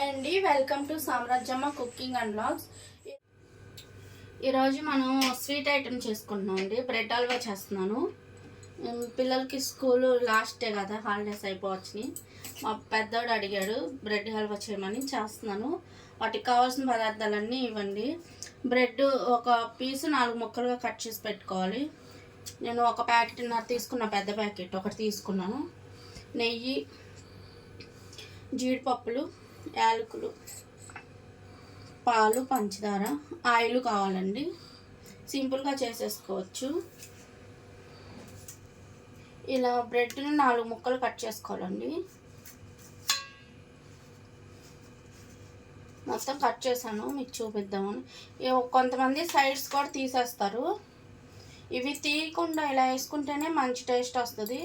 Hi అండి, welcome to Samrajyamma cooking and vlogs. ఈరోజు మనం స్వీట్ ఐటెం చేసుకుంటున్నాం అండి. బ్రెడ్ హల్వా చేస్తున్నాను. పిల్లలకి స్కూల్ లాస్ట్ డే కదా, హాలిడేస్ అయిపోవచ్చుని. మా పెద్దోడు అడిగాడు బ్రెడ్ హల్వా చేయమని, చేస్తున్నాను. వాటికి కావాల్సిన పదార్థాలన్నీ ఇవ్వండి. బ్రెడ్ ఒక పీసు 4 ముక్కలుగా కట్ చేసి పెట్టుకోవాలి. నేను ఒక ప్యాకెట్న్నర తీసుకున్న, పెద్ద ప్యాకెట్ ఒకటి తీసుకున్నాను. నెయ్యి, జీడిపప్పులు, యాలకులు, పాలు, పంచదార, ఆయిల్ కావాలండి. సింపుల్గా చేసేసుకోవచ్చు. ఇలా బ్రెడ్ని 4 ముక్కలు కట్ చేసుకోవాలండి. మొత్తం కట్ చేశాను, మీకు చూపిద్దామని. కొంతమంది సైడ్స్ కూడా తీసేస్తారు. ఇవి తీయకుండా ఇలా వేసుకుంటేనే మంచి టేస్ట్ వస్తుంది.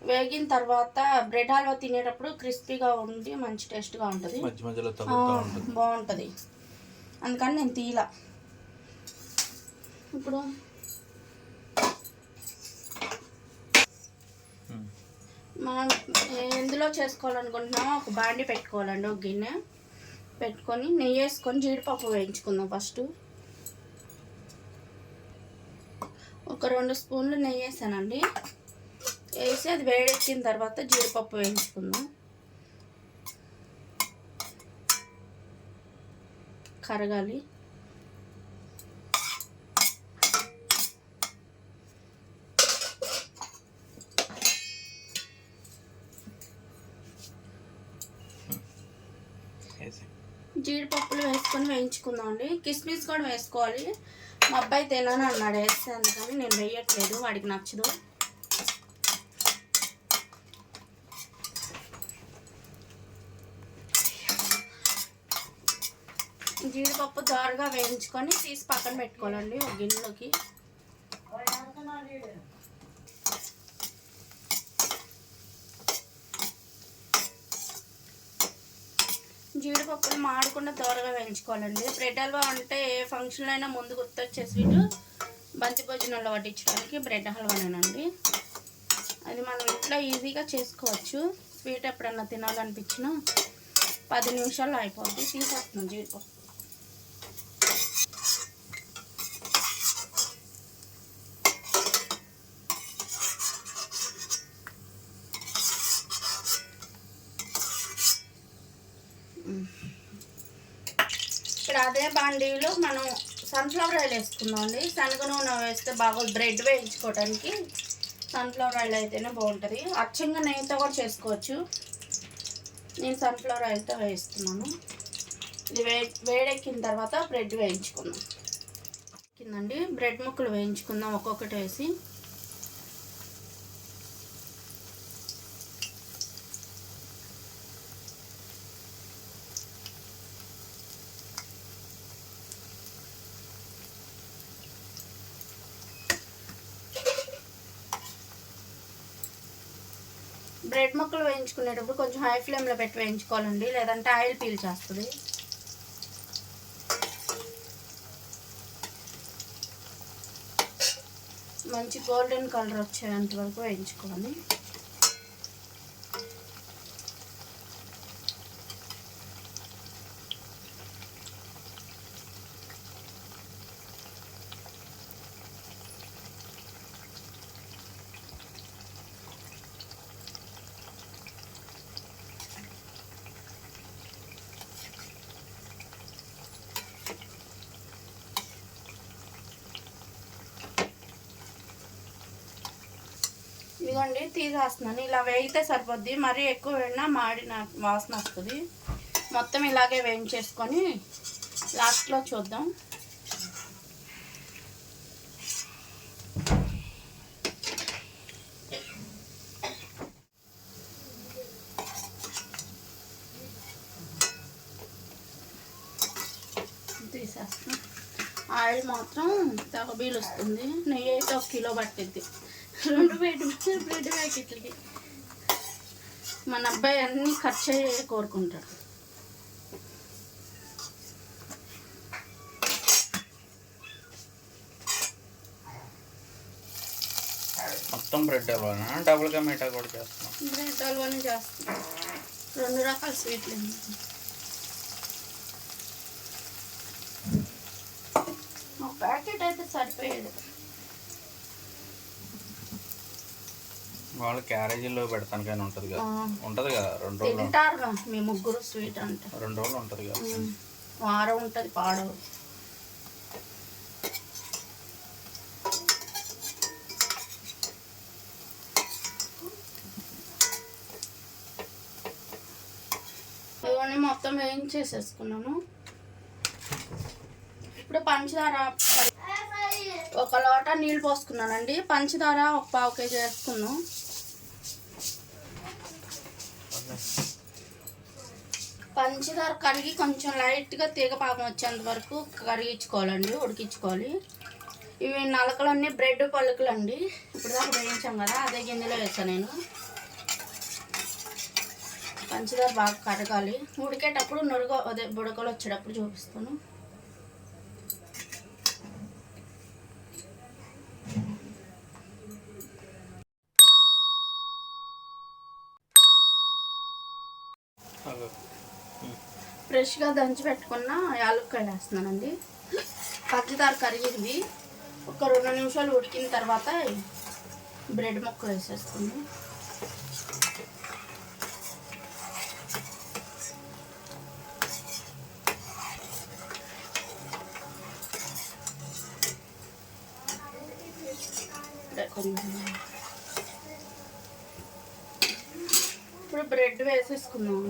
వేగిన తర్వాత బ్రెడ్ హల్వా తినేటప్పుడు క్రిస్పీగా ఉండి మంచి టేస్ట్గా ఉంటుంది, బాగుంటుంది. అందుకని నేను తీలా. ఇప్పుడు మనం ఎందులో చేసుకోవాలనుకుంటున్నామో ఒక బాండి పెట్టుకోవాలండి. ఒక గిన్నె పెట్టుకొని నెయ్యి వేసుకొని జీడిపప్పు వేయించుకుందాం. ఫస్ట్ ఒక 2 స్పూన్లు నెయ్యి వేసానండి. వేసి అది వేడెక్కిన తర్వాత జీడిపప్పు వేయించుకుందాం. కరగాలి. జీడిపప్పులు వేసుకొని వేయించుకుందాం అండి. కిస్మిస్ కూడా వేసుకోవాలి. మా అబ్బాయి తినని అన్నాడు వేస్తే, అందుకని నేను వేయట్లేదు, వాడికి నచ్చదు. జీడిపప్పు దోరగా వేయించుకొని తీసి పక్కన పెట్టుకోవాలండి ఒక గిన్నెలోకి. జీడిపప్పులు మాడకుండా దోరగా వేయించుకోవాలండి. బ్రెడ్ హల్వా అంటే ఏ ఫంక్షన్లో అయినా ముందు గుర్తొచ్చే స్వీట్ బంతి భోజనంలో వడ్డించడానికి బ్రెడ్ హల్వానేనండి. అది మనం ఇంట్లో ఈజీగా చేసుకోవచ్చు. స్వీట్ ఎప్పుడన్నా తినాలనిపించినా 10 నిమిషాల్లో అయిపోద్ది. తీసేస్తున్నాం జీడిపప్పు. ఇప్పుడు అదే బాండీలో మనం సన్ఫ్లవర్ ఆయిల్ వేసుకుందాం అండి. శనగ నూనె వేస్తే బాగోదు, బ్రెడ్ వేయించుకోవడానికి సన్ఫ్లవర్ ఆయిల్ అయితేనే బాగుంటుంది. అచ్చంగా నెయ్యితో కూడా చేసుకోవచ్చు. నేను సన్ఫ్లవర్ ఆయిల్తో వేస్తున్నాను. ఇది వేడెక్కిన తర్వాత బ్రెడ్ వేయించుకుందాం. కిందండి బ్రెడ్ ముక్కలు వేయించుకుందాం ఒక్కొక్కటి వేసి. బ్రెడ్ ముక్కలు వేయించుకునేటప్పుడు కొంచెం హై ఫ్లేమ్లో పెట్టి వేయించుకోవాలండి, లేదంటే ఆయిల్ పీల్చేస్తుంది. మంచి గోల్డెన్ కలర్ వచ్చేంత వరకు వేయించుకోవాలి. ఇదిగోండి తీసేస్తున్నాను. ఇలా వేగితే సరిపోద్ది, మరీ ఎక్కువ వేడినా మాడిన వాసన వస్తుంది. మొత్తం ఇలాగే వేయించేసుకొని లాస్ట్లో చూద్దాం. తీసేస్తాం. ఆయిల్ మాత్రం తగబీలు వస్తుంది. నెయ్యి అయితే 1 కిలో పట్టిద్ది 2 బ్రెడ్ ప్యాకెట్లకి. మన అబ్బాయి అన్నీ ఖర్చు అయ్యే కోరుకుంటాడు. మొత్తం బ్రెడ్ హల్వానా, డబుల్ కా మీఠా కూడా చేస్తున్నాం? బ్రెడ్ హల్వానే చేస్తున్నాం. 2 రకాల స్వీట్లు. ప్యాకెట్ అయితే సరిపోయేది. వాళ్ళు క్యారేజీలో పెడతానికైనా ఉంటుంది కదా, ఉంటుంది కదా 2 రోజులు తింటారుగా మీ ముగ్గురు స్వీట్ అంటే. 2 రోజులు ఉంటుంది కదా. వారం ఉంటుంది, పాడవు. ఇవన్నీ మొత్తం వేయించేసేసుకున్నాను. ఇప్పుడు పంచదార ఒక లోటా నీళ్ళు పోసుకున్నానండి. పంచదార ఒక 1/2 కేజీ వేసుకున్నాం. పంచదార కరిగి కొంచెం లైట్గా తీగ పాకం వచ్చేంత వరకు కరిగించుకోవాలండి, ఉడికించుకోవాలి. ఇవి నలకలన్నీ బ్రెడ్ పలుకులు అండి. ఇప్పుడు దాకా వేయించాం కదా, అదే గిన్నెలో వేసాను నేను. పంచదార బాగా కరగాలి. ఉడికేటప్పుడు అదే బుడకలు వచ్చేటప్పుడు చూపిస్తాను. ఫ్రెష్గా దంచి పెట్టుకున్న యాలక్కాయలు వేస్తున్నానండి. పంచదార కరిగింది. ఒక 2 నిమిషాలు ఉడికిన తర్వాత బ్రెడ్ ముక్క వేసేస్తుంది. ఇప్పుడు బ్రెడ్ వేసేసుకున్నాం.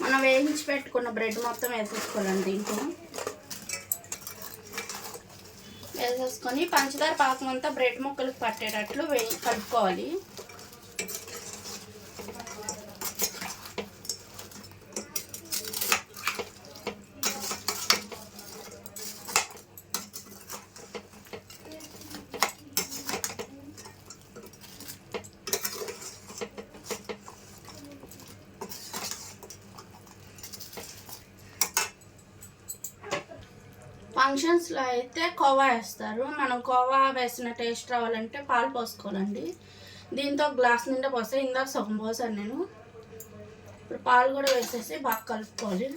మనం వేయించి పెట్టుకున్న బ్రెడ్ మొత్తం వేసేసుకోవాలండి. దీంట్లో వేసేసుకొని పంచదార పాకం అంతా బ్రెడ్ ముక్కలకు పట్టేటట్లు కలుపుకోవాలి. ఫంక్షన్స్లో అయితే కోవా వేస్తారు. మనం కోవా వేసిన టేస్ట్ రావాలంటే పాలు పోసుకోవాలండి. దీంతో గ్లాస్ నిండా పోస్తే, ఇందాక సగం పోసాను నేను. ఇప్పుడు పాలు కూడా వేసేసి బాగా కలుపుకోవాలి.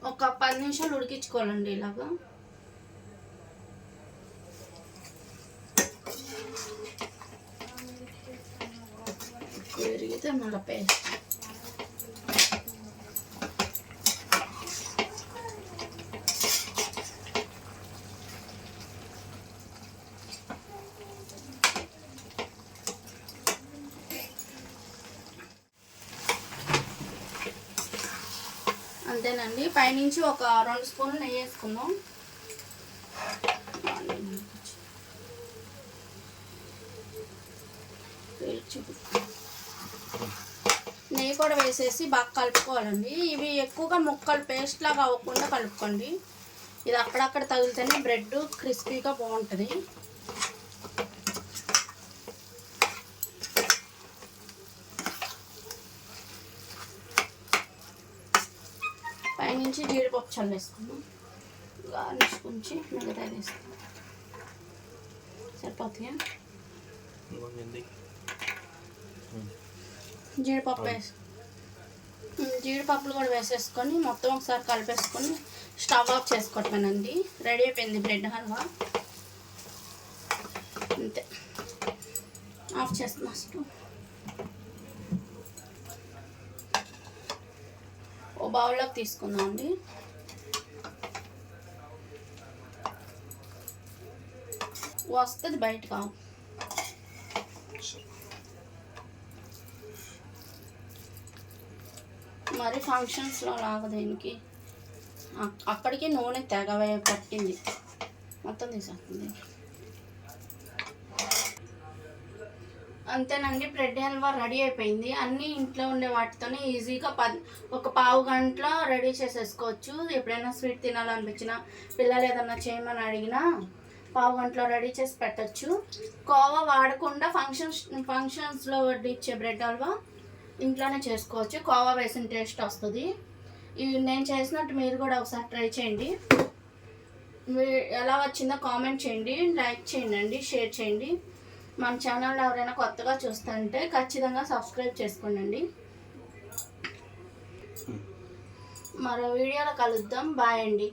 ఒక 10 నిమిషాలు ఉడికించుకోవాలండి ఇలాగా. విరిగితే మళ్ళీ పేస్ట్. అంతేనండి. పైనుంచి ఒక 2 స్పూన్లు నెయ్యి వేసుకుందాం. నెయ్యి కూడా వేసేసి బాగా కలుపుకోవాలండి. ఇవి ఎక్కువగా ముక్కలు పేస్ట్ లాగా అవ్వకుండా కలుపుకోండి. ఇది అక్కడక్కడ తగిలితేనే బ్రెడ్ క్రిస్పీగా బాగుంటుంది. పైనుంచి జీడిపప్పు చల్లేసుకున్నాం. గార్నిష్ కొంచెం మిగతా వేసుకున్నాం. సరిపోతాయా? జీడిపప్పులు కూడా వేసేసుకొని మొత్తం ఒకసారి కలిపేసుకొని స్టవ్ ఆఫ్ చేసుకోవటమేనండి. రెడీ అయిపోయింది బ్రెడ్ హల్వా. అంతే, ఆఫ్ చేస్తున్నా స్టవ్. ఓ బౌల్లోకి తీసుకుందాం అండి. వస్తుంది బయటకు. మరి ఫంక్షన్స్లో లాగా దీనికి అక్కడికి నూనె తెగ పట్టింది, మొత్తం తీసేస్తుంది. అంతేనండి, బ్రెడ్ హల్వా రెడీ అయిపోయింది. అన్నీ ఇంట్లో ఉండే వాటితోనే ఈజీగా ఒక పావు గంటలో రెడీ చేసేసుకోవచ్చు. ఎప్పుడైనా స్వీట్ తినాలనిపించినా, పిల్లలు ఏదన్నా చేయమని అడిగినా పావు గంటలో రెడీ చేసి పెట్టచ్చు. కోవా వాడకుండా ఫంక్షన్స్లో వడ్డిచ్చే బ్రెడ్ హల్వా ఇంట్లోనే చేసుకోవచ్చు. కోవా వేసిన టేస్ట్ వస్తుంది. ఇవి నేను చేసినట్టు మీరు కూడా ఒకసారి ట్రై చేయండి. ఎలా వచ్చిందో కామెంట్ చేయండి, లైక్ చేయండి, షేర్ చేయండి. మన ఛానల్ ఎవరైనా కొత్తగా చూస్తుంటే ఖచ్చితంగా సబ్స్క్రైబ్ చేసుకోండి. మరో వీడియోలో కలుద్దాం. బాయ్ అండి.